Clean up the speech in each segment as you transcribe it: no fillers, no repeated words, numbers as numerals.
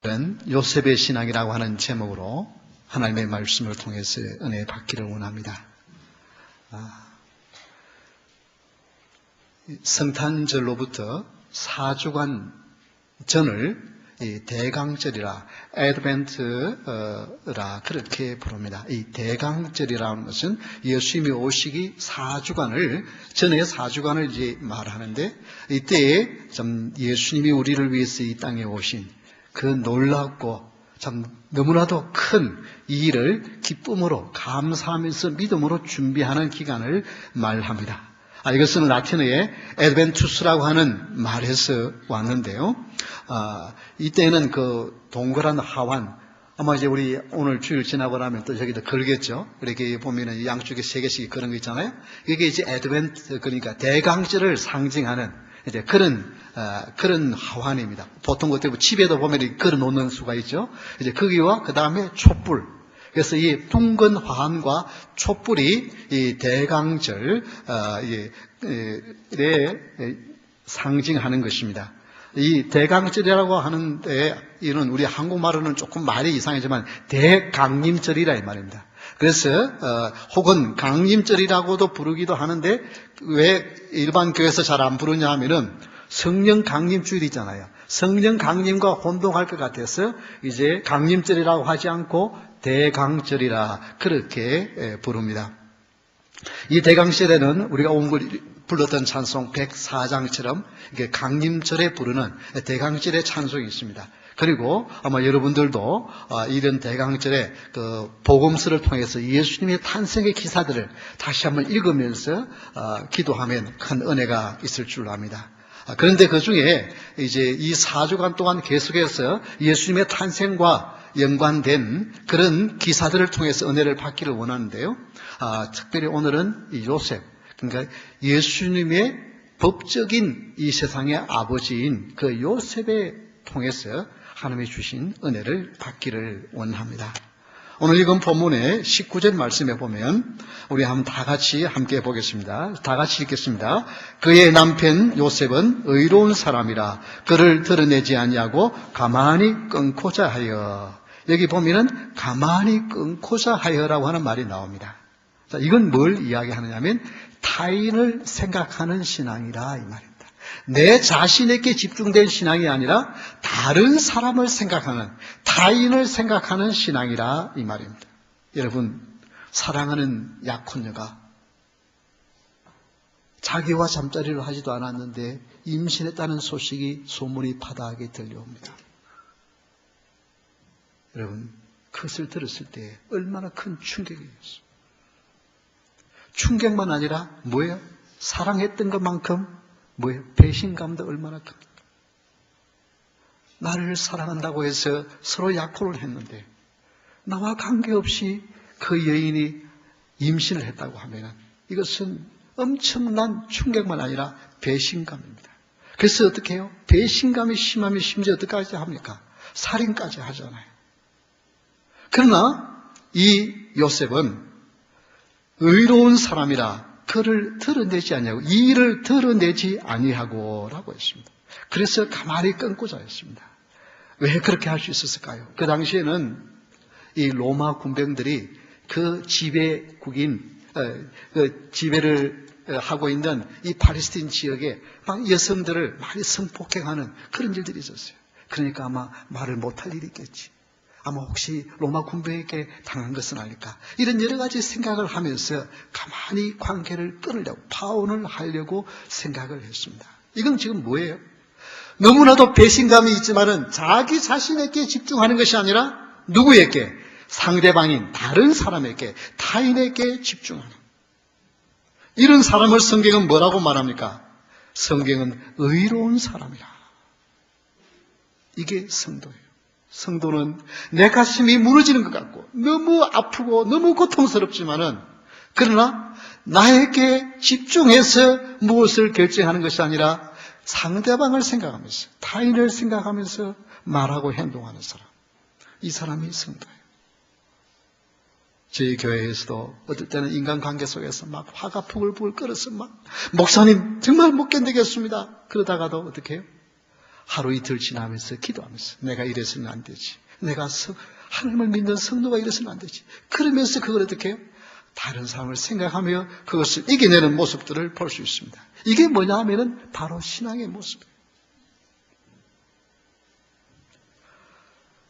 요셉의 신앙이라고 하는 제목으로 하나님의 말씀을 통해서 은혜 받기를 원합니다. 성탄절로부터 4주간 전을 대강절이라 애드벤트라 그렇게 부릅니다. 이 대강절이라는 것은 예수님이 오시기 4주간을 전에 4주간을 이제 말하는데 이때에 참 예수님이 우리를 위해서 이 땅에 오신 그 놀랍고 참 너무나도 큰 이 일을 기쁨으로 감사하면서 믿음으로 준비하는 기간을 말합니다. 이것은 라틴어의 에드벤투스라고 하는 말에서 왔는데요. 이때는 그 동그란 하완, 아마 이제 우리 오늘 주일 지나고 나면 또 저기도 걸겠죠. 이렇게 보면은 양쪽에 3개씩 그런 거 있잖아요. 이게 이제 에드벤트, 그러니까 대강절을 상징하는 이제 그런 하완입니다. 보통 그때 집에도 보면 걸어 놓는 수가 있죠. 이제 거기와 그 다음에 촛불. 그래서 이 둥근 화환과 촛불이 이 대강절에 상징하는 것입니다. 이 대강절이라고 하는데 이는 우리 한국말로는 조금 말이 이상하지만 대강림절이라 이 말입니다. 그래서 혹은 강림절이라고도 부르기도 하는데 왜 일반 교회에서 잘 안 부르냐 하면은 성령 강림 주일 있잖아요. 성령 강림과 혼동할 것 같아서 이제 강림절이라고 하지 않고 대강절이라 그렇게 부릅니다. 이 대강절에는 우리가 오늘 불렀던 찬송 104장처럼 강림절에 부르는 대강절의 찬송이 있습니다. 그리고 아마 여러분들도 이런 대강절에 그 복음서를 통해서 예수님의 탄생의 기사들을 다시 한번 읽으면서 기도하면 큰 은혜가 있을 줄 압니다. 그런데 그 중에 이제 이 4주간 동안 계속해서 예수님의 탄생과 연관된 그런 기사들을 통해서 은혜를 받기를 원하는데요. 특별히 오늘은 이 요셉, 그러니까 예수님의 법적인 이 세상의 아버지인 그 요셉에 통해서 하나님이 주신 은혜를 받기를 원합니다. 오늘 읽은 본문의 19절 말씀에 보면 우리 한번 다 같이 함께 보겠습니다. 다 같이 읽겠습니다. 그의 남편 요셉은 의로운 사람이라 그를 드러내지 아니하고 가만히 끊고자 하여. 여기 보면은 가만히 끊고자 하여라고 하는 말이 나옵니다. 자, 이건 뭘 이야기하느냐면 타인을 생각하는 신앙이라 이 말입니다. 내 자신에게 집중된 신앙이 아니라 다른 사람을 생각하는, 타인을 생각하는 신앙이라 이 말입니다. 여러분, 사랑하는 약혼녀가 자기와 잠자리를 하지도 않았는데 임신했다는 소식이 소문이 파다하게 들려옵니다. 여러분, 그것을 들었을 때 얼마나 큰 충격이었어요. 충격만 아니라 뭐예요? 사랑했던 것만큼 뭐예요? 배신감도 얼마나 큽니까? 나를 사랑한다고 해서 서로 약혼을 했는데 나와 관계없이 그 여인이 임신을 했다고 하면 이것은 엄청난 충격만 아니라 배신감입니다. 그래서 어떻게 해요? 배신감이 심하면 심지어 어떻게까지 합니까? 살인까지 하잖아요. 그러나 이 요셉은 의로운 사람이라 그를 드러내지 아니하고 이 일을 드러내지 아니하고 라고 했습니다. 그래서 가만히 끊고자 했습니다. 왜 그렇게 할 수 있었을까요? 그 당시에는 이 로마 군병들이 그 지배국인 그 지배를 하고 있는 이 팔레스틴 지역에 막 여성들을 많이 성폭행하는 그런 일들이 있었어요. 그러니까 아마 말을 못할 일이 있겠지. 아마 혹시 로마 군병에게 당한 것은 아닐까. 이런 여러 가지 생각을 하면서 가만히 관계를 끊으려고, 파혼을 하려고 생각을 했습니다. 이건 지금 뭐예요? 너무나도 배신감이 있지만은 자기 자신에게 집중하는 것이 아니라 누구에게? 상대방인 다른 사람에게, 타인에게 집중하는. 이런 사람을 성경은 뭐라고 말합니까? 성경은 의로운 사람이라. 이게 성도예요. 성도는 내 가슴이 무너지는 것 같고 너무 아프고 너무 고통스럽지만은 그러나 나에게 집중해서 무엇을 결정하는 것이 아니라 상대방을 생각하면서 타인을 생각하면서 말하고 행동하는 사람. 이 사람이 성도예요. 저희 교회에서도 어떨 때는 인간관계 속에서 막 화가 부글부글 끓어서 막 목사님 정말 못 견디겠습니다. 그러다가도 어떻게 해요? 하루 이틀 지나면서 기도하면서 내가 이래서는 안 되지. 내가 하나님을 믿는 성도가 이래서는 안 되지. 그러면서 그걸 어떻게 해요? 다른 사람을 생각하며 그것을 이겨내는 모습들을 볼 수 있습니다. 이게 뭐냐 하면은 바로 신앙의 모습이에요.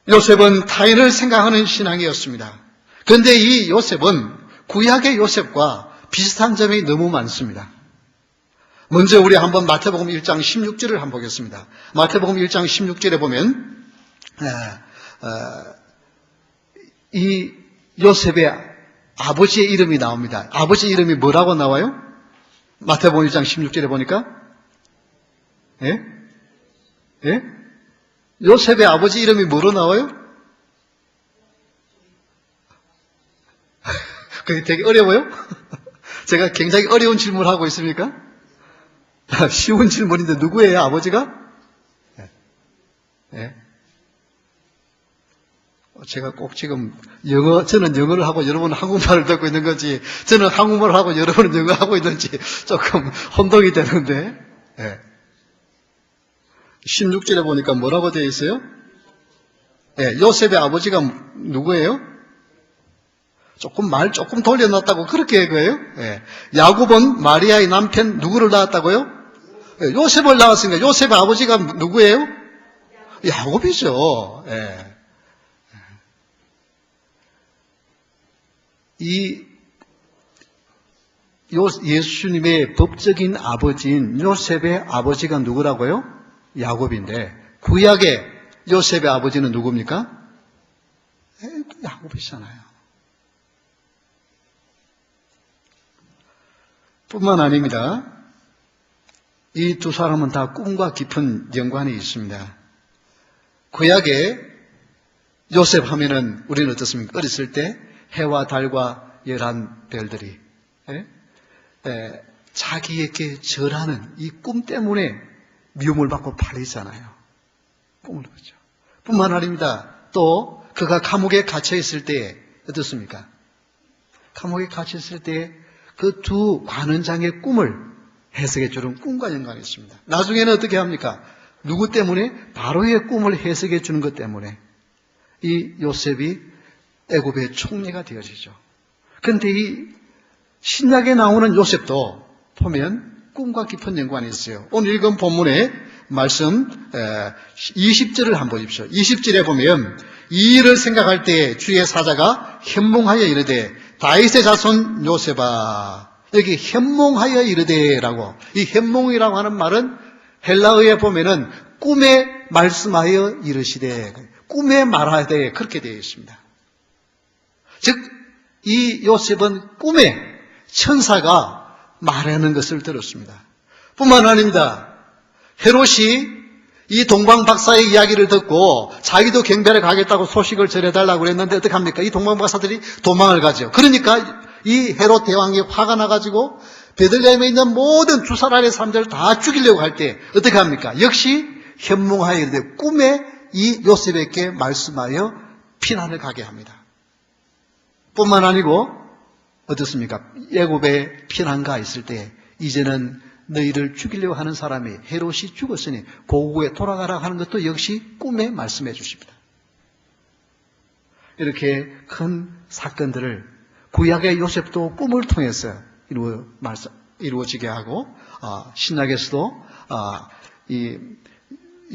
요셉은 타인을 생각하는 신앙이었습니다. 그런데 이 요셉은 구약의 요셉과 비슷한 점이 너무 많습니다. 먼저 우리 한번 마태복음 1장 16절을 한번 보겠습니다. 마태복음 1장 16절에 보면 이 요셉의 아버지의 이름이 나옵니다. 아버지 이름이 뭐라고 나와요? 마태복음 1장 16절에 보니까 예? 예? 요셉의 아버지 이름이 뭐로 나와요? 그게 되게 어려워요? 제가 굉장히 어려운 질문을 하고 있습니까? 쉬운 질문인데 누구예요, 아버지가? 네. 제가 꼭 지금 저는 영어를 하고 여러분은 한국말을 듣고 있는 건지, 저는 한국말을 하고 여러분은 영어를 하고 있는지 조금 혼동이 되는데, 네. 16절에 보니까 뭐라고 되어 있어요? 네, 요셉의 아버지가 누구예요? 말 조금 돌려놨다고 그렇게 한 거예요? 네. 야곱은 마리아의 남편 누구를 낳았다고요? 네, 요셉을 낳았으니까 요셉의 아버지가 누구예요? 야곱이죠. 네. 예수님의 법적인 아버지인 요셉의 아버지가 누구라고요? 야곱인데 구약의 요셉의 아버지는 누굽니까? 야곱이잖아요. 뿐만 아닙니다. 이 두 사람은 다 꿈과 깊은 연관이 있습니다. 구약에 요셉 하면은 우리는 어떻습니까? 어렸을 때 해와 달과 11별들이 자기에게 절하는 이 꿈 때문에 미움을 받고 팔리잖아요. 꿈을 보죠. 뿐만 아닙니다. 또 그가 감옥에 갇혀 있을 때 어떻습니까? 감옥에 갇혀 있을 때 그 두 관원장의 꿈을 해석해 주는 꿈과 연관이 있습니다. 나중에는 어떻게 합니까? 누구 때문에? 바로의 꿈을 해석해 주는 것 때문에 이 요셉이 애굽의 총리가 되어지죠. 그런데 이 신약에 나오는 요셉도 보면 꿈과 깊은 연관이 있어요. 오늘 읽은 본문의 말씀 20절을 한번 보십시오. 20절에 보면 이 일을 생각할 때 주의 사자가 현몽하여 이르되 다윗의 자손 요셉아, 여기 현몽하여 이르되라고, 이 현몽이라고 하는 말은 헬라어에 보면은 꿈에 말씀하여 이르시되, 꿈에 말하되 그렇게 되어 있습니다. 즉 이 요셉은 꿈에 천사가 말하는 것을 들었습니다. 뿐만 아닙니다. 헤롯이 이 동방 박사의 이야기를 듣고 자기도 경배를 가겠다고 소식을 전해달라고 그랬는데 어떻게 합니까? 이 동방 박사들이 도망을 가죠. 그러니까 이 헤롯 대왕이 화가 나가지고 베들레헴에 있는 모든 두사람의 사람들을 다 죽이려고 할 때 어떻게 합니까? 역시 현몽하여 이르되 꿈에 이 요셉에게 말씀하여 피난을 가게 합니다. 뿐만 아니고 어떻습니까? 애굽에 피난가 있을 때 이제는 너희를 죽이려고 하는 사람이 헤롯이 죽었으니 고국에 돌아가라 하는 것도 역시 꿈에 말씀해 주십니다. 이렇게 큰 사건들을 구약의 요셉도 꿈을 통해서 이루어지게 하고 신약에서도 이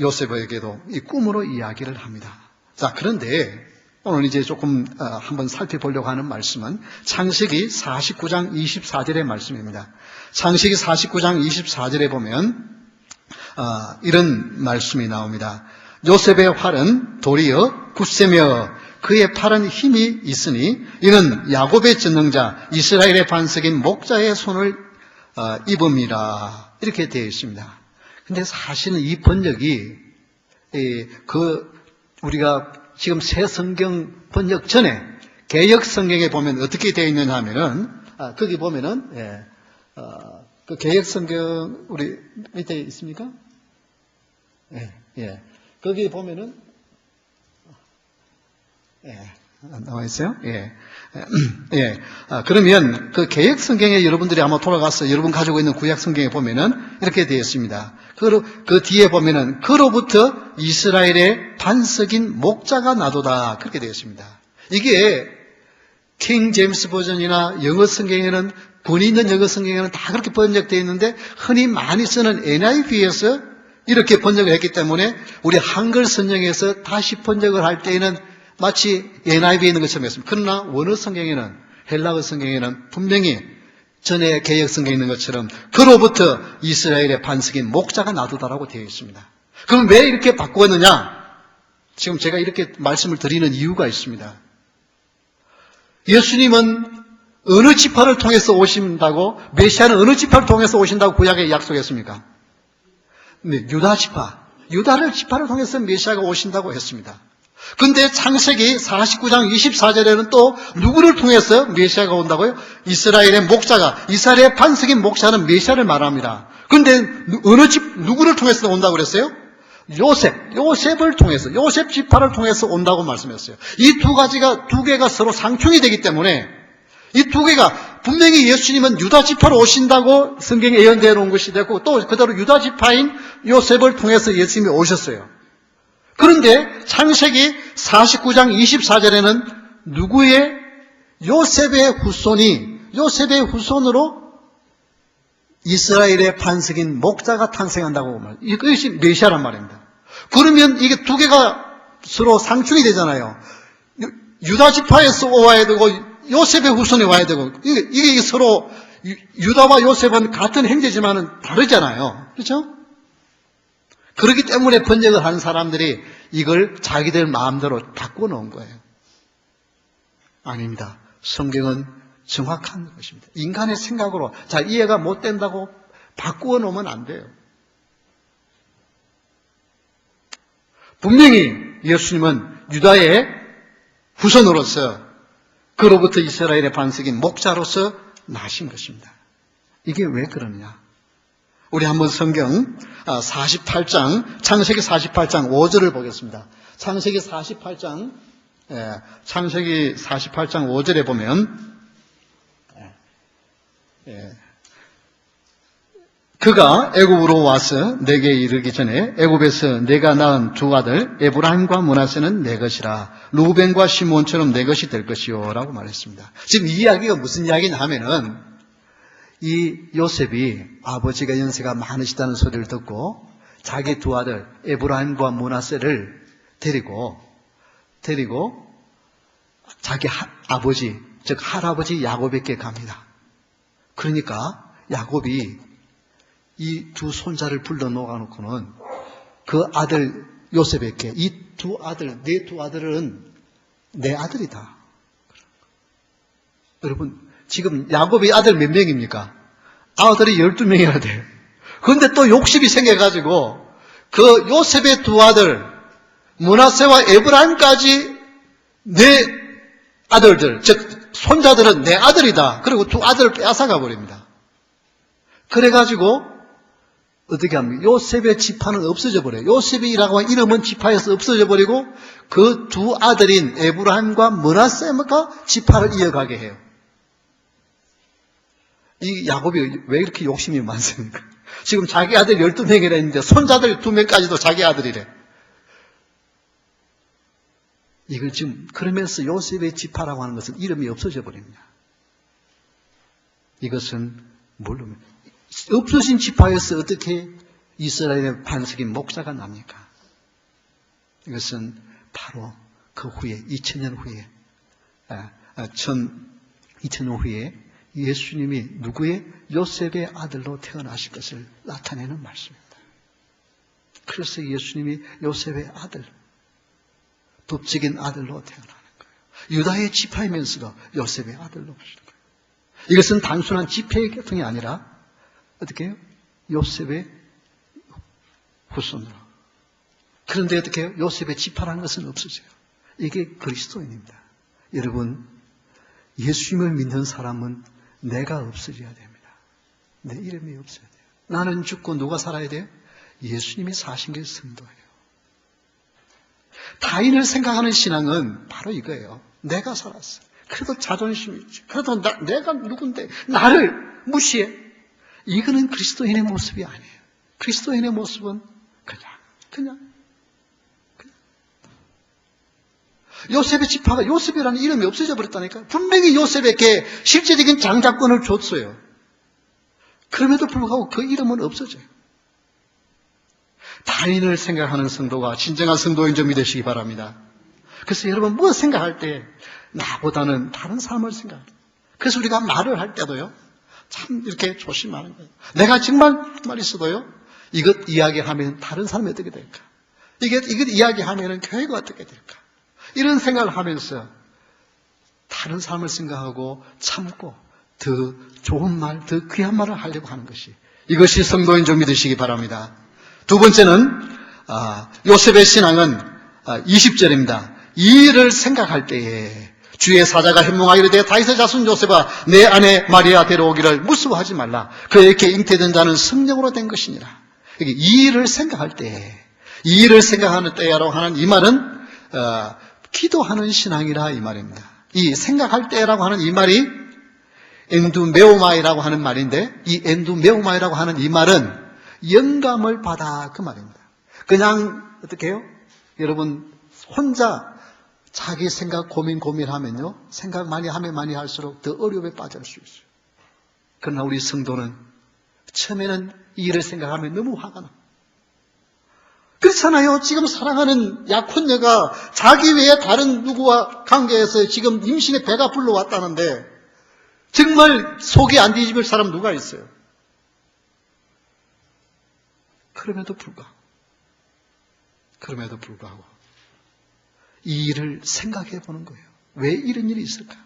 요셉에게도 이 꿈으로 이야기를 합니다. 자, 그런데 오늘 이제 조금 한번 살펴보려고 하는 말씀은 창세기 49장 24절의 말씀입니다. 창세기 49장 24절에 보면 이런 말씀이 나옵니다. 요셉의 활은 도리어 굳세며 그의 팔은 힘이 있으니 이는 야곱의 전능자 이스라엘의 반석인 목자의 손을 입음이라, 이렇게 되어 있습니다. 근데 사실은 이 번역이 우리가 지금 새 성경 번역 전에 개역 성경에 보면 어떻게 되어 있느냐 하면은 거기 보면은 그 개역 성경 우리 밑에 있습니까? 거기 보면은 나와 있어요? 예. 예. 그러면 그 개역 성경에 여러분들이 아마 돌아가서 여러분 가지고 있는 구약 성경에 보면은 이렇게 되어 있습니다. 그 뒤에 보면은 그로부터 이스라엘의 반석인 목자가 나도다. 그렇게 되어 있습니다. 이게 킹 제임스 버전이나 영어 성경에는 본이 있는 영어 성경에는 다 그렇게 번역되어 있는데 흔히 많이 쓰는 NIV에서 이렇게 번역을 했기 때문에 우리 한글 성경에서 다시 번역을 할 때에는 마치 NIV에 있는 것처럼 했습니다. 그러나 원어 성경에는 헬라어 성경에는 분명히 전에 개역 성경에 있는 것처럼 그로부터 이스라엘의 반석인 목자가 나도다라고 되어 있습니다. 그럼 왜 이렇게 바꾸었느냐? 지금 제가 이렇게 말씀을 드리는 이유가 있습니다. 예수님은 어느 지파를 통해서 오신다고, 메시아는 어느 지파를 통해서 오신다고 구약에 약속했습니까? 네, 유다 지파를 통해서 메시아가 오신다고 했습니다. 근데 창세기 49장 24절에는 또 누구를 통해서 메시아가 온다고요? 이스라엘의 목자가, 이스라엘의 반석인 목자는 메시아를 말합니다. 근데 누구를 통해서 온다고 그랬어요? 요셉을 통해서, 요셉 지파를 통해서 온다고 말씀했어요. 이 두 개가 서로 상충이 되기 때문에 이 두 개가 분명히 예수님은 유다 지파로 오신다고 성경에 예언되어 놓은 것이 되고 또 그대로 유다 지파인 요셉을 통해서 예수님이 오셨어요. 그런데 창세기 49장 24절에는 누구의 요셉의 후손으로 이스라엘의 반석인 목자가 탄생한다고 말해요. 이것이 메시아란 말입니다. 그러면 이게 두 개가 서로 상충이 되잖아요. 유다 지파에서 와야 되고 요셉의 후손이 와야 되고 이게 서로 유다와 요셉은 같은 형제지만은 다르잖아요. 그렇죠? 그렇기 때문에 번역을 하는 사람들이 이걸 자기들 마음대로 바꿔 놓은 거예요. 아닙니다. 성경은 정확한 것입니다. 인간의 생각으로 잘 이해가 못 된다고 바꾸어 놓으면 안 돼요. 분명히 예수님은 유다의 후손으로서 그로부터 이스라엘의 반석인 목자로서 나신 것입니다. 이게 왜 그러느냐? 우리 한번 성경 48장, 창세기 48장 5절을 보겠습니다. 창세기 48장 5절에 보면 그가 애굽으로 와서 내게 이르기 전에 애굽에서 내가 낳은 두 아들 에브라임과 므낫세는 내 것이라 루벤과 시몬처럼 내 것이 될 것이요 라고 말했습니다. 지금 이 이야기가 무슨 이야기냐 하면은 이 요셉이 아버지가 연세가 많으시다는 소리를 듣고 자기 두 아들 에브라임과 므낫세를 데리고 자기 아버지 즉 할아버지 야곱에게 갑니다. 그러니까 야곱이 이 두 손자를 불러 놓아놓고는 그 아들 요셉에게 이 두 아들, 내 두 아들은 내 아들이다. 여러분 지금 야곱의 아들 몇 명입니까? 아들이 12명이나 돼요. 그런데 또 욕심이 생겨가지고 그 요셉의 두 아들 므낫세와 에브라임까지 내 아들들 즉 손자들은 내 아들이다. 그리고 두 아들을 빼앗아가 버립니다. 그래가지고 어떻게 합니까? 요셉의 지파는 없어져 버려요. 요셉이라고 하는 이름은 지파에서 없어져 버리고 그 두 아들인 에브라임과 므낫세가 지파를 이어가게 해요. 이 야곱이 왜 이렇게 욕심이 많습니까? 지금 자기 아들 12명이라 했는데 손자들 2명까지도 자기 아들이래. 이걸 지금 그러면서 요셉의 지파라고 하는 것은 이름이 없어져 버립니다. 이것은 뭘로 없어진 지파에서 어떻게 이스라엘의 반석인 목자가 납니까? 이것은 바로 그 후에 2000년 후에 2000년 후에 예수님이 누구의 요셉의 아들로 태어나실 것을 나타내는 말씀입니다. 그래서 예수님이 요셉의 아들, 법적인 아들로 태어나는 거예요. 유다의 지파이면서도 요셉의 아들로 오시는 거예요. 이것은 단순한 지폐의 계통이 아니라 어떻게 해요? 요셉의 후손으로. 그런데 어떻게 해요? 요셉의 지파라는 것은 없어져요. 이게 그리스도인입니다. 여러분, 예수님을 믿는 사람은 내가 없어져야 됩니다. 내 이름이 없어야 돼요. 나는 죽고 누가 살아야 돼요? 예수님이 사신 게 성도예요. 타인을 생각하는 신앙은 바로 이거예요. 내가 살았어. 그래도 자존심이 있지. 그래도 내가 누군데 나를 무시해. 이거는 그리스도인의 모습이 아니에요. 그리스도인의 모습은 그냥. 요셉의 지파가 요셉이라는 이름이 없어져 버렸다니까. 분명히 요셉에게 실제적인 장자권을 줬어요. 그럼에도 불구하고 그 이름은 없어져요. 타인을 생각하는 성도가 진정한 성도인 좀 믿으시기 바랍니다. 그래서 여러분 뭐 생각할 때 나보다는 다른 사람을 생각합니다. 그래서 우리가 말을 할 때도요, 참 이렇게 조심하는 거예요. 내가 정말 말 있어도요, 이것 이야기하면 다른 사람이 어떻게 될까? 이것 이야기하면 교회가 어떻게 될까? 이런 생각을 하면서 다른 사람을 생각하고 참고 더 좋은 말, 더 귀한 말을 하려고 하는 것이, 이것이 성도인 좀 믿으시기 바랍니다. 두 번째는 요셉의 신앙은 20절입니다. 이 일을 생각할 때에 주의 사자가 현몽하여 이르되 다윗의 자손 요셉아 내 아내 마리아 데려오기를 무서워하지 말라. 그에게 잉태된 자는 성령으로 된 것이니라. 이 일을 생각할 때에, 이 일을 생각하는 때라고 하는 이 말은 기도하는 신앙이라 이 말입니다. 이 생각할 때라고 하는 이 말이 엔두메오마이라고 하는 말인데, 이 엔두메오마이라고 하는 이 말은 영감을 받아 그 말입니다. 그냥 어떻게 해요? 여러분 혼자 자기 생각 고민하면요, 생각 많이 하면 많이 할수록 더 어려움에 빠질 수 있어요. 그러나 우리 성도는 처음에는 이 일을 생각하면 너무 화가 나. 그렇잖아요. 지금 사랑하는 약혼녀가 자기 외에 다른 누구와 관계에서 지금 임신의 배가 불러왔다는데 정말 속이 안 뒤집을 사람 누가 있어요? 그럼에도 불구하고 이 일을 생각해 보는 거예요. 왜 이런 일이 있을까?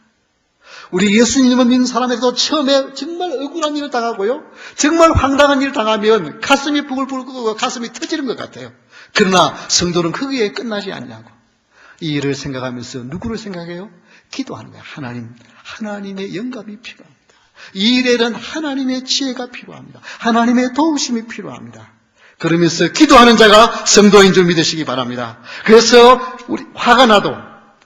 우리 예수님을 믿는 사람에도 처음에 정말 억울한 일을 당하고요, 정말 황당한 일을 당하면 가슴이 부글부글 끓고 가슴이 터지는 것 같아요. 그러나 성도는 거기에 끝나지 않냐고. 이 일을 생각하면서 누구를 생각해요? 기도하는 거예요. 하나님의 영감이 필요합니다. 이 일에는 하나님의 지혜가 필요합니다. 하나님의 도우심이 필요합니다. 그러면서 기도하는 자가 성도인 줄 믿으시기 바랍니다. 그래서 화가 나도,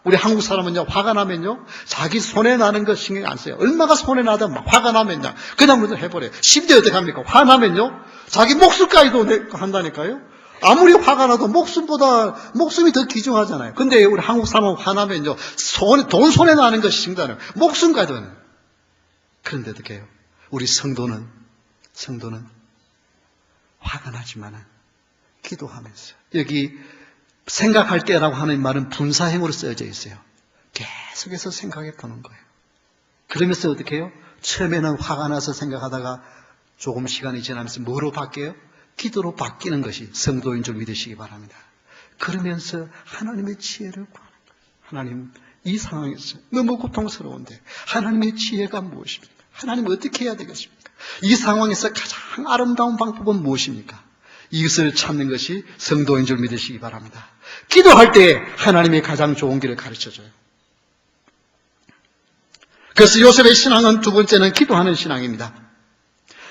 우리 한국 사람은요, 화가 나면요, 자기 손에 나는 거 신경 안 써요. 얼마가 손에 나든 화가 나면요, 그냥 무슨 해버려요. 심지어 어떻게 합니까? 화나면요, 자기 목숨까지도 한다니까요. 아무리 화가 나도 목숨이 더 귀중하잖아요. 근데 우리 한국 사람은 화나면요, 돈 손에 나는 거 신경 안 해요. 목숨까지도. 그런데 어떻게 해요? 우리 성도는 화가 나지만은 기도하면서, 여기 생각할 때라고 하는 말은 분사형으로 쓰여져 있어요. 계속해서 생각해 보는 거예요. 그러면서 어떻게 해요? 처음에는 화가 나서 생각하다가 조금 시간이 지나면서 뭐로 바뀌어요? 기도로 바뀌는 것이 성도인 줄 믿으시기 바랍니다. 그러면서 하나님의 지혜를 구하는 거예요. 하나님, 이 상황에서 너무 고통스러운데 하나님의 지혜가 무엇입니까? 하나님 어떻게 해야 되겠습니까? 이 상황에서 가장 아름다운 방법은 무엇입니까? 이것을 찾는 것이 성도인 줄 믿으시기 바랍니다. 기도할 때 하나님의 가장 좋은 길을 가르쳐줘요. 그래서 요셉의 신앙은 두 번째는 기도하는 신앙입니다.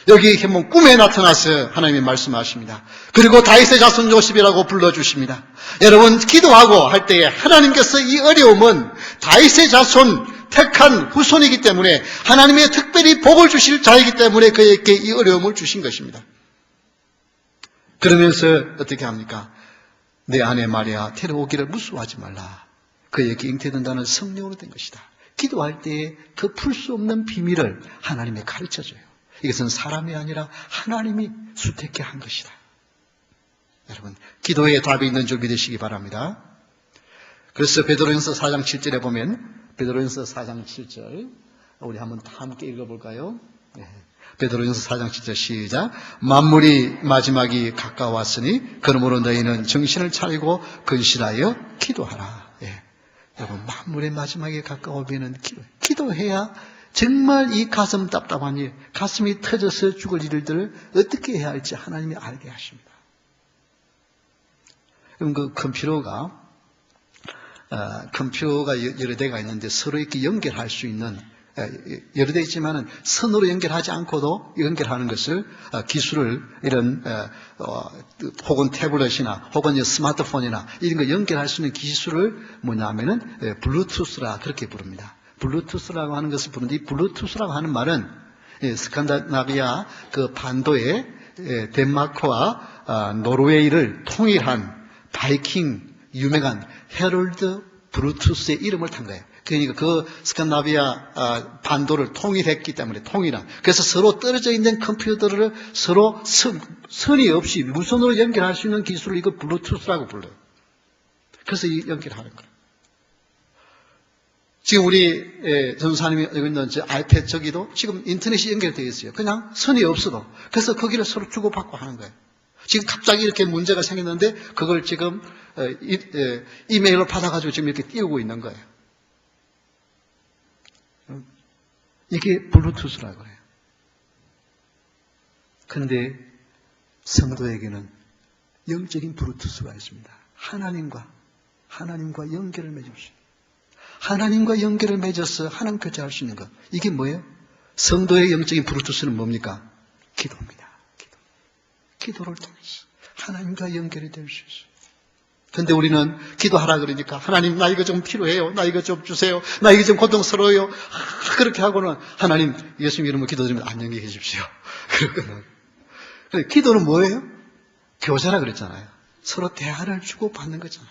여기 보면 꿈에 나타나서 하나님이 말씀하십니다. 그리고 다윗의 자손 요셉이라고 불러주십니다. 여러분, 기도하고 할 때에 하나님께서 이 어려움은 다윗의 자손 택한 후손이기 때문에, 하나님의 특별히 복을 주실 자이기 때문에 그에게 이 어려움을 주신 것입니다. 그러면서 어떻게 합니까? 내 아내 마리아 데려오기를 무서워하지 말라. 그에게 잉태된다는 성령으로 된 것이다. 기도할 때에 그 풀 수 없는 비밀을 하나님이 가르쳐줘요. 이것은 사람이 아니라 하나님이 수택케 한 것이다. 여러분, 기도에 답이 있는 줄 믿으시기 바랍니다. 그래서 베드로전서 4장 7절에 보면, 베드로전서 4장 7절 우리 한번 다 함께 읽어볼까요? 네. 베드로전서 4장 7절 시작. 만물이 마지막이 가까웠으니 그러므로 너희는 정신을 차리고 근신하여 기도하라. 예. 여러분, 만물의 마지막에 가까우면 기도해야 정말 이 가슴 답답한 일, 가슴이 터져서 죽을 일들을 어떻게 해야 할지 하나님이 알게 하십니다. 그럼 그 컴퓨터가 여러 대가 있는데 서로 이렇게 연결할 수 있는 여러 대 있지만은 선으로 연결하지 않고도 연결하는 것을 기술을 이런 혹은 태블릿이나 혹은 스마트폰이나 이런 거 연결할 수 있는 기술을 뭐냐면은 블루투스라 그렇게 부릅니다. 블루투스라고 하는 것을 부르는데 이 블루투스라고 하는 말은 스칸디나비아 그 반도에 덴마크와 노르웨이를 통일한 바이킹 유명한 헤럴드 브루투스의 이름을 탄 거예요. 그러니까 그 스칸디나비아 반도를 통일했기 때문에 통일한. 그래서 서로 떨어져 있는 컴퓨터를 서로 선이 없이 무선으로 연결할 수 있는 기술을 이거 블루투스라고 불러요. 그래서 이 연결하는 거예요. 지금 우리 전사님이 여기 있는 아이패드 저기도 지금 인터넷이 연결되어 있어요. 그냥 선이 없어도. 그래서 거기를 서로 주고받고 하는 거예요. 지금 갑자기 이렇게 문제가 생겼는데 그걸 지금 이메일로 받아가지고 지금 이렇게 띄우고 있는 거예요. 이게 블루투스라고 해요. 그런데 성도에게는 영적인 블루투스가 있습니다. 하나님과 연결을 맺으십시오. 하나님과 연결을 맺어서 하나님 교제할 수 있는 것. 이게 뭐예요? 성도의 영적인 블루투스는 뭡니까? 기도입니다. 기도를 통해서 하나님과 연결이 될 수 있어요. 근데 우리는 기도하라 그러니까 하나님 나 이거 좀 필요해요. 나 이거 좀 주세요. 나 이거 좀 고통스러워요. 그렇게 하고는 하나님 예수님 이름으로 기도드리면 안녕히 계십시오. 그러거든. 기도는 뭐예요? 교제라 그랬잖아요. 서로 대화를 주고받는 거잖아요.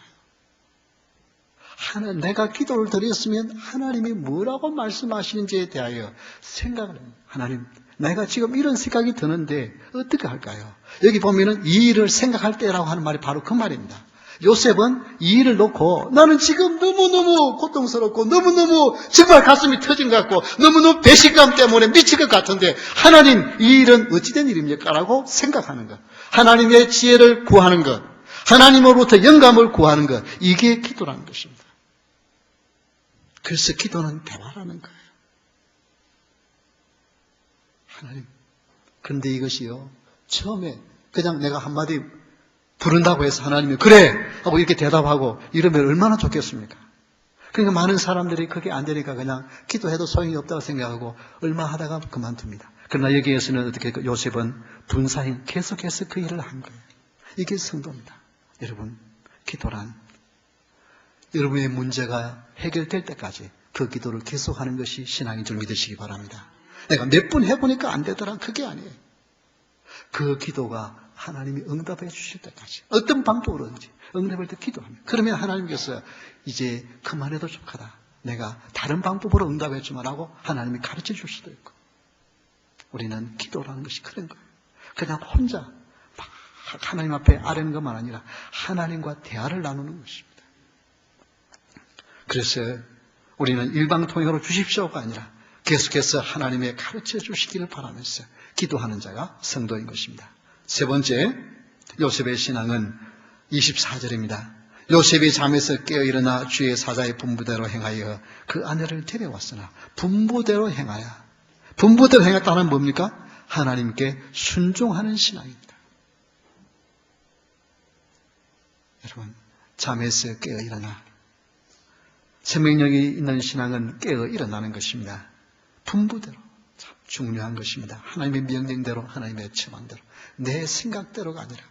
내가 기도를 드렸으면 하나님이 뭐라고 말씀하시는지에 대하여 생각을 해요. 하나님, 내가 지금 이런 생각이 드는데 어떻게 할까요? 여기 보면은 이 일을 생각할 때라고 하는 말이 바로 그 말입니다. 요셉은 이 일을 놓고 나는 지금 너무너무 고통스럽고 너무너무 정말 가슴이 터진 것 같고 너무너무 배신감 때문에 미칠 것 같은데 하나님 이 일은 어찌된 일입니까? 라고 생각하는 것. 하나님의 지혜를 구하는 것. 하나님으로부터 영감을 구하는 것. 이게 기도라는 것입니다. 그래서 기도는 대화라는 거예요. 하나님. 그런데 이것이요. 처음에 그냥 내가 한마디 부른다고 해서 하나님이 그래! 하고 이렇게 대답하고 이러면 얼마나 좋겠습니까? 그러니까 많은 사람들이 그게 안 되니까 그냥 기도해도 소용이 없다고 생각하고 얼마 하다가 그만둡니다. 그러나 여기에서는 어떻게 요셉은 분사인 계속해서 그 일을 한 거예요. 이게 성도입니다. 여러분, 기도란 여러분의 문제가 해결될 때까지 그 기도를 계속하는 것이 신앙인 줄 믿으시기 바랍니다. 내가 몇 번 해보니까 안 되더라. 그게 아니에요. 그 기도가 하나님이 응답해 주실 때까지 어떤 방법으로든지 응답할 때 기도합니다. 그러면 하나님께서 이제 그만해도 좋겠다. 내가 다른 방법으로 응답해 주면 하고 하나님이 가르쳐 줄 수도 있고. 우리는 기도라는 것이 그런 거예요. 그냥 혼자 하나님 앞에 아뢰는 것만 아니라 하나님과 대화를 나누는 것입니다. 그래서 우리는 일방통행으로 주십시오가 아니라 계속해서 하나님의 가르쳐 주시기를 바라면서 기도하는 자가 성도인 것입니다. 세 번째, 요셉의 신앙은 24절입니다. 요셉이 잠에서 깨어 일어나 주의 사자의 분부대로 행하여 그 아내를 데려왔으나 분부대로 행했다는 뭡니까? 하나님께 순종하는 신앙입니다. 여러분, 잠에서 깨어 일어나 생명력이 있는 신앙은 깨어 일어나는 것입니다. 분부대로 참 중요한 것입니다. 하나님의 명령대로, 하나님의 처방대로, 내 생각대로가 아니라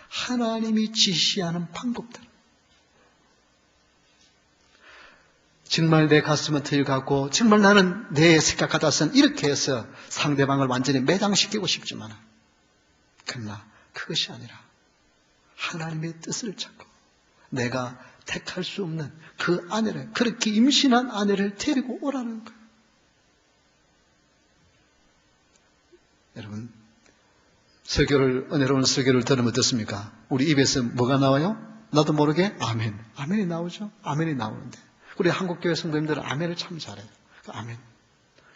하나님이 지시하는 방법대로. 정말 내 가슴은 터질 것 같고 정말 나는 내 생각 같아서는 이렇게 해서 상대방을 완전히 매장시키고 싶지만 그러나 그것이 아니라 하나님의 뜻을 찾고 내가 택할 수 없는 그 아내를, 그렇게 임신한 아내를 데리고 오라는 거예요. 여러분, 은혜로운 설교를 들으면 어떻습니까? 우리 입에서 뭐가 나와요? 나도 모르게 아멘. 아멘이 나오죠? 아멘이 나오는데. 우리 한국교회 성도님들은 아멘을 참 잘해요. 아멘.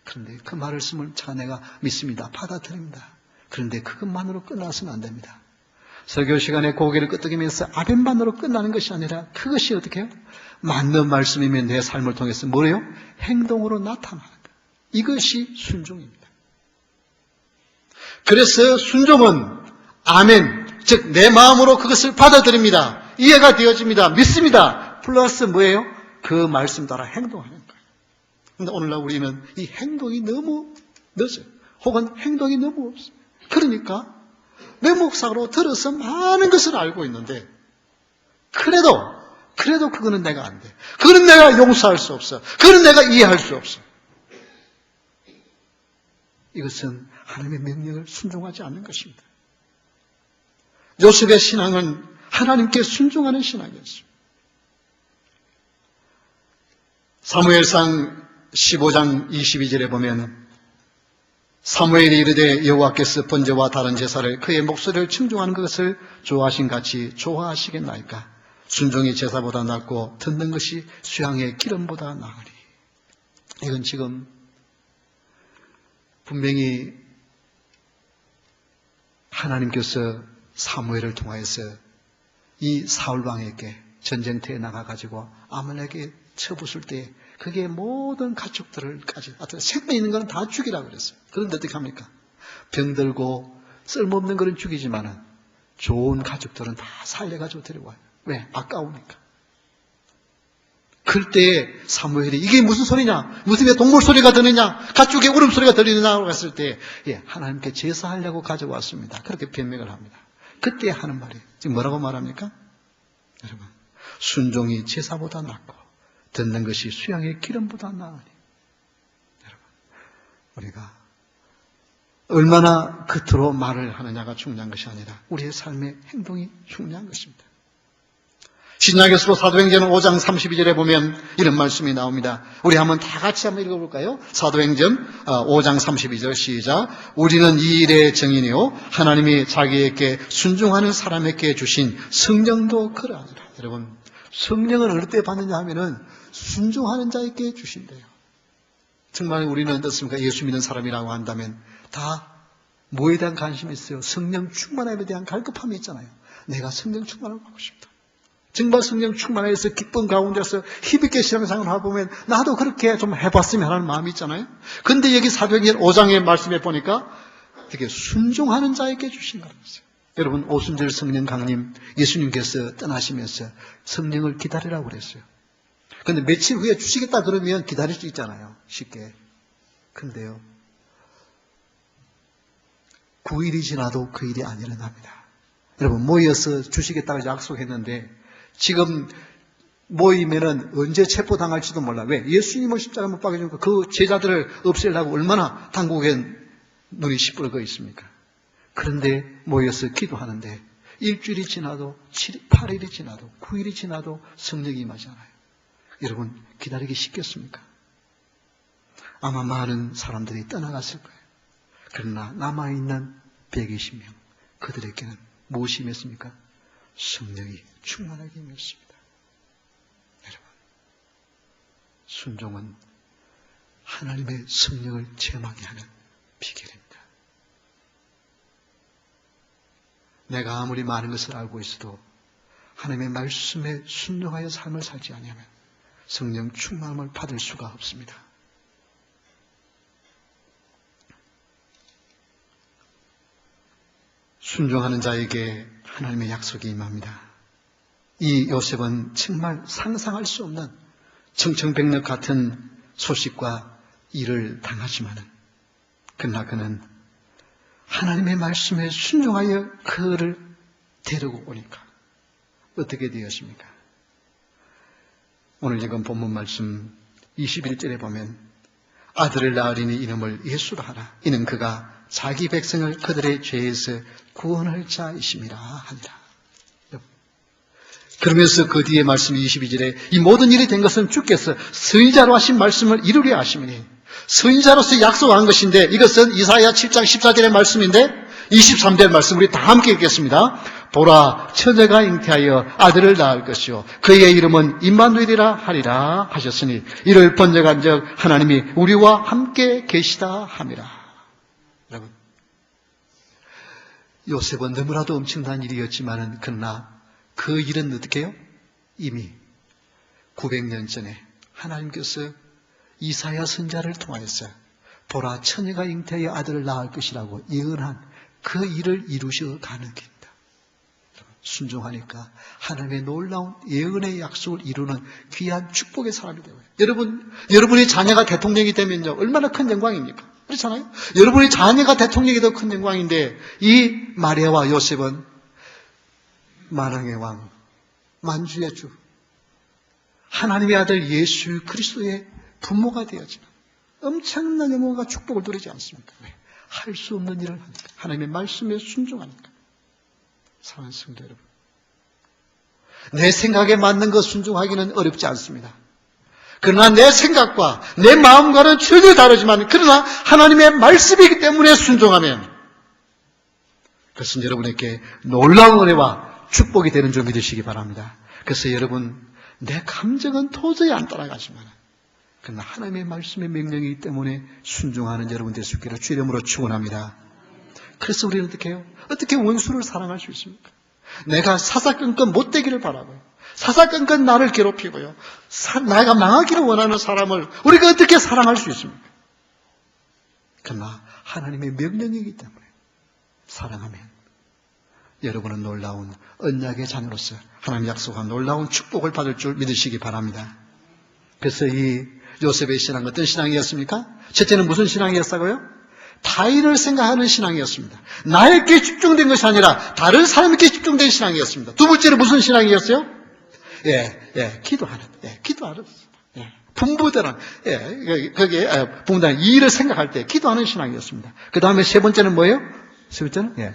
그런데 그 말씀을 내가 믿습니다. 받아들입니다. 그런데 그것만으로 끝나서는 안 됩니다. 설교 시간에 고개를 끄덕이면서 아멘만으로 끝나는 것이 아니라 그것이 어떻게 해요? 맞는 말씀이면 내 삶을 통해서 뭐래요? 행동으로 나타나는 거예요. 이것이 순종입니다. 그래서 순종은 아멘, 즉 내 마음으로 그것을 받아들입니다. 이해가 되어집니다. 믿습니다. 플러스 뭐예요? 그 말씀 따라 행동하는 거예요. 근데 오늘날 우리는 이 행동이 너무 늦어요. 혹은 행동이 너무 없어요. 그러니까 맹목상으로 들어서 많은 것을 알고 있는데 그래도 그거는 내가 안 돼. 그거는 내가 용서할 수 없어. 그거는 내가 이해할 수 없어. 이것은 하나님의 명령을 순종하지 않는 것입니다. 요셉의 신앙은 하나님께 순종하는 신앙이었습니다. 사무엘상 15장 22절에 보면 사무엘이 이르되 여호와께서 번제와 다른 제사를 그의 목소리를 청종하는 것을 좋아하신 같이 좋아하시겠나이까. 순종이 제사보다 낫고 듣는 것이 수양의 기름보다 나으니. 이건 지금 분명히 하나님께서 사무엘을 통하여서 이 사울왕에게 전쟁터에 나가가지고 아말렉에 쳐부술 때 그게 모든 가축들을까지 생명 있는 거는 다 죽이라고 그랬어요. 그런데 어떻게 합니까? 병들고 쓸모없는 거는 죽이지만은 좋은 가축들은 다 살려가지고 데려와요. 왜? 아까우니까. 그럴 때 사무엘이 이게 무슨 소리냐? 무슨 왜 동물 소리가 들리냐? 가축의 울음소리가 들리느냐고 했을 때 하나님께 제사하려고 가져왔습니다. 그렇게 변명을 합니다. 그때 하는 말이에요. 지금 뭐라고 말합니까? 여러분, 순종이 제사보다 낫고 듣는 것이 수양의 기름보다 나으니. 여러분, 우리가 얼마나 겉으로 말을 하느냐가 중요한 것이 아니라 우리의 삶의 행동이 중요한 것입니다. 신약에서도 사도행전 5장 32절에 보면 이런 말씀이 나옵니다. 우리 한번 다 같이 한번 읽어볼까요? 사도행전 5장 32절 시작. 우리는 이 일의 증인이요 하나님이 자기에게 순종하는 사람에게 주신 성령도 그러하니라. 여러분, 성령을 어느 때 받느냐 하면은 순종하는 자에게 주신대요. 정말 우리는 어떻습니까? 예수 믿는 사람이라고 한다면 다 뭐에 대한 관심이 있어요? 성령 충만함에 대한 갈급함이 있잖아요. 내가 성령 충만을 받고 싶다. 정말 성령 충만해서 기쁜 가운데서 힘있게 신앙생활을 해보면 나도 그렇게 좀 해봤으면 하는 마음이 있잖아요. 근데 여기 사도행전 5장의 말씀에 보니까 되게 순종하는 자에게 주신 거라고 했어요. 여러분, 오순절 성령 강림 예수님께서 떠나시면서 성령을 기다리라고 그랬어요. 근데 며칠 후에 주시겠다 그러면 기다릴 수 있잖아요. 쉽게. 근데요, 9일이 지나도 그 일이 안 일어납니다. 여러분, 모여서 주시겠다고 약속했는데 지금 모이면은 언제 체포당할지도 몰라. 왜? 예수님을 십자가에 못 박아 주니까 그 제자들을 없애려고 얼마나 당국엔 눈이 시뻘겋게 있습니까? 그런데 모여서 기도하는데 일주일이 지나도 8일이 지나도 9일이 지나도 성령이 임하지 않아요. 여러분, 기다리기 쉽겠습니까? 아마 많은 사람들이 떠나갔을 거예요. 그러나 남아있는 120명 그들에게는 무엇이 임했습니까? 성령이 충만하게 임했습니다. 여러분, 순종은 하나님의 성령을 체험하게 하는 비결입니다. 내가 아무리 많은 것을 알고 있어도 하나님의 말씀에 순종하여 삶을 살지 아니하면 성령 충만함을 받을 수가 없습니다. 순종하는 자에게 하나님의 약속이 임합니다. 이 요셉은 정말 상상할 수 없는 청천벽력 같은 소식과 일을 당하지만은 그러나 그는 하나님의 말씀에 순종하여 그를 데리고 오니까 어떻게 되었습니까? 오늘 읽은 본문 말씀 21절에 보면 아들을 낳으리니 이름을 예수라 하라. 이는 그가 자기 백성을 그들의 죄에서 구원할 자이심이라 하니라. 그러면서 그 뒤에 말씀 22절에 이 모든 일이 된 것은 주께서 선지자로 하신 말씀을 이루려 하심이니, 선지자로서 약속한 것인데 이것은 이사야 7장 14절의 말씀인데 23절 말씀 우리 다 함께 읽겠습니다. 보라, 처녀가 잉태하여 아들을 낳을 것이요 그의 이름은 임마누엘이라 하리라 하셨으니 이를 번역한 적 하나님이 우리와 함께 계시다 함이라. 여러분, 요셉은 너무나도 엄청난 일이었지만은 그러나 그 일은 어떻게 해요? 이미 900년 전에 하나님께서 이사야 선지자를 통하여서 보라, 처녀가 잉태하여 아들을 낳을 것이라고 예언한 그 일을 이루셔 가는 길입니다. 순종하니까 하나님의 놀라운 예언의 약속을 이루는 귀한 축복의 사람이 되고요. 여러분이 자녀가 대통령이 되면요, 얼마나 큰 영광입니까? 그렇잖아요? 여러분의 자녀가 대통령이 더 큰 영광인데, 이 마리아와 요셉은 만왕의 왕, 만주의 주, 하나님의 아들 예수 그리스도의 부모가 되어지는 엄청난 영광과 축복을 누리지 않습니까? 왜? 할 수 없는 일을 하니까. 하나님의 말씀에 순종하니까. 사랑하는 성도 여러분, 내 생각에 맞는 것 순종하기는 어렵지 않습니다. 그러나 내 생각과 내 마음과는 전혀 다르지만, 그러나 하나님의 말씀이기 때문에 순종하면 그것은 여러분에게 놀라운 은혜와 축복이 되는 줄 믿으시기 바랍니다. 그래서 여러분, 내 감정은 도저히 안 따라가지만, 그러나 하나님의 말씀의 명령이기 때문에 순종하는 여러분 될 수 있기를 주 이름으로 축원합니다. 그래서 우리는 어떻게 해요? 어떻게 원수를 사랑할 수 있습니까? 내가 사사건건 못되기를 바라고요. 사사건건 나를 괴롭히고요. 내가 망하기를 원하는 사람을 우리가 어떻게 사랑할 수 있습니까? 그러나 하나님의 명령이기 때문에 사랑하면 여러분은 놀라운 언약의 자녀로서 하나님 약속한 놀라운 축복을 받을 줄 믿으시기 바랍니다. 그래서 이 요셉의 신앙은 어떤 신앙이었습니까? 첫째는 무슨 신앙이었다고요? 타인을 생각하는 신앙이었습니다. 나에게 집중된 것이 아니라 다른 사람에게 집중된 신앙이었습니다. 두 번째는 무슨 신앙이었어요? 기도하는. 분부대란. 분부대란 이 일을 생각할 때 기도하는 신앙이었습니다. 그 다음에 세 번째는 뭐예요? 세 번째는?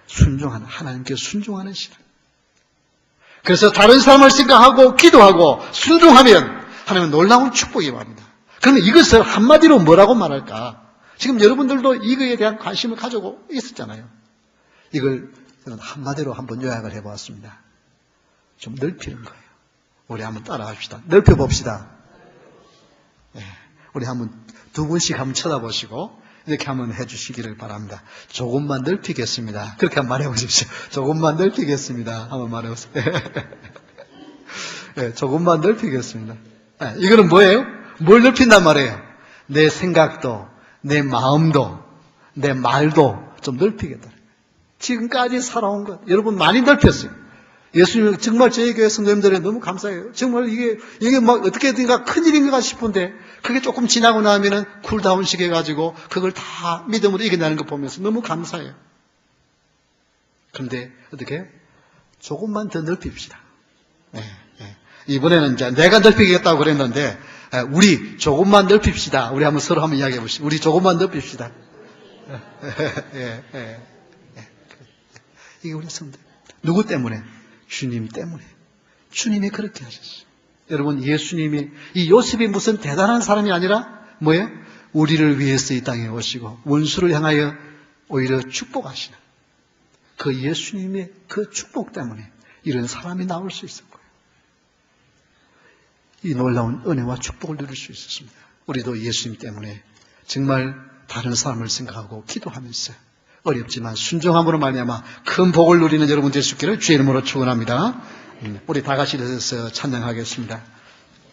순종하는, 하나님께 순종하는 신앙. 그래서 다른 사람을 생각하고 기도하고 순종하면 하나님은 놀라운 축복이 옵니다. 그러면 이것을 한마디로 뭐라고 말할까? 지금 여러분들도 이거에 대한 관심을 가지고 있었잖아요. 이걸 저는 한마디로 한번 요약을 해보았습니다. 좀 넓히는 거예요. 우리 한번 따라합시다. 넓혀봅시다. 우리 한번 두 분씩 한번 쳐다보시고 이렇게 한번 해주시기를 바랍니다. 조금만 넓히겠습니다. 그렇게 한번 말해보십시오. 조금만 넓히겠습니다. 한번 말해보세요. 조금만 넓히겠습니다. 이거는 뭐예요? 뭘 넓힌단 말이에요? 내 생각도, 내 마음도, 내 말도 좀 넓히겠다. 지금까지 살아온 것, 여러분 많이 넓혔어요. 예수님 정말 저희 교회 성도님들에 너무 감사해요. 정말 이게 막 어떻게든가 큰일인가 싶은데 그게 조금 지나고 나면은 쿨다운식 해가지고 그걸 다 믿음으로 이겨내는 거 보면서 너무 감사해요. 그런데 어떻게 해요? 조금만 더 넓힙시다. 이번에는 이제 내가 넓히겠다고 그랬는데 우리 조금만 넓힙시다. 우리 한번 서로 한번 이야기해 보시죠. 우리 조금만 넓힙시다. 이게 우리 성도. 누구 때문에? 주님 때문에. 주님이 그렇게 하셨어요. 여러분, 예수님이, 이 요셉이 무슨 대단한 사람이 아니라 뭐예요? 우리를 위해서 이 땅에 오시고 원수를 향하여 오히려 축복하시는 그 예수님의 그 축복 때문에 이런 사람이 나올 수 있었고요. 이 놀라운 은혜와 축복을 누릴 수 있었습니다. 우리도 예수님 때문에 정말 다른 사람을 생각하고 기도하면서 어렵지만 순종함으로 말미암아 큰 복을 누리는 여러분 될 수 있기를 주의 이름으로 축원합니다. 우리 다 같이 일어서서 찬양하겠습니다.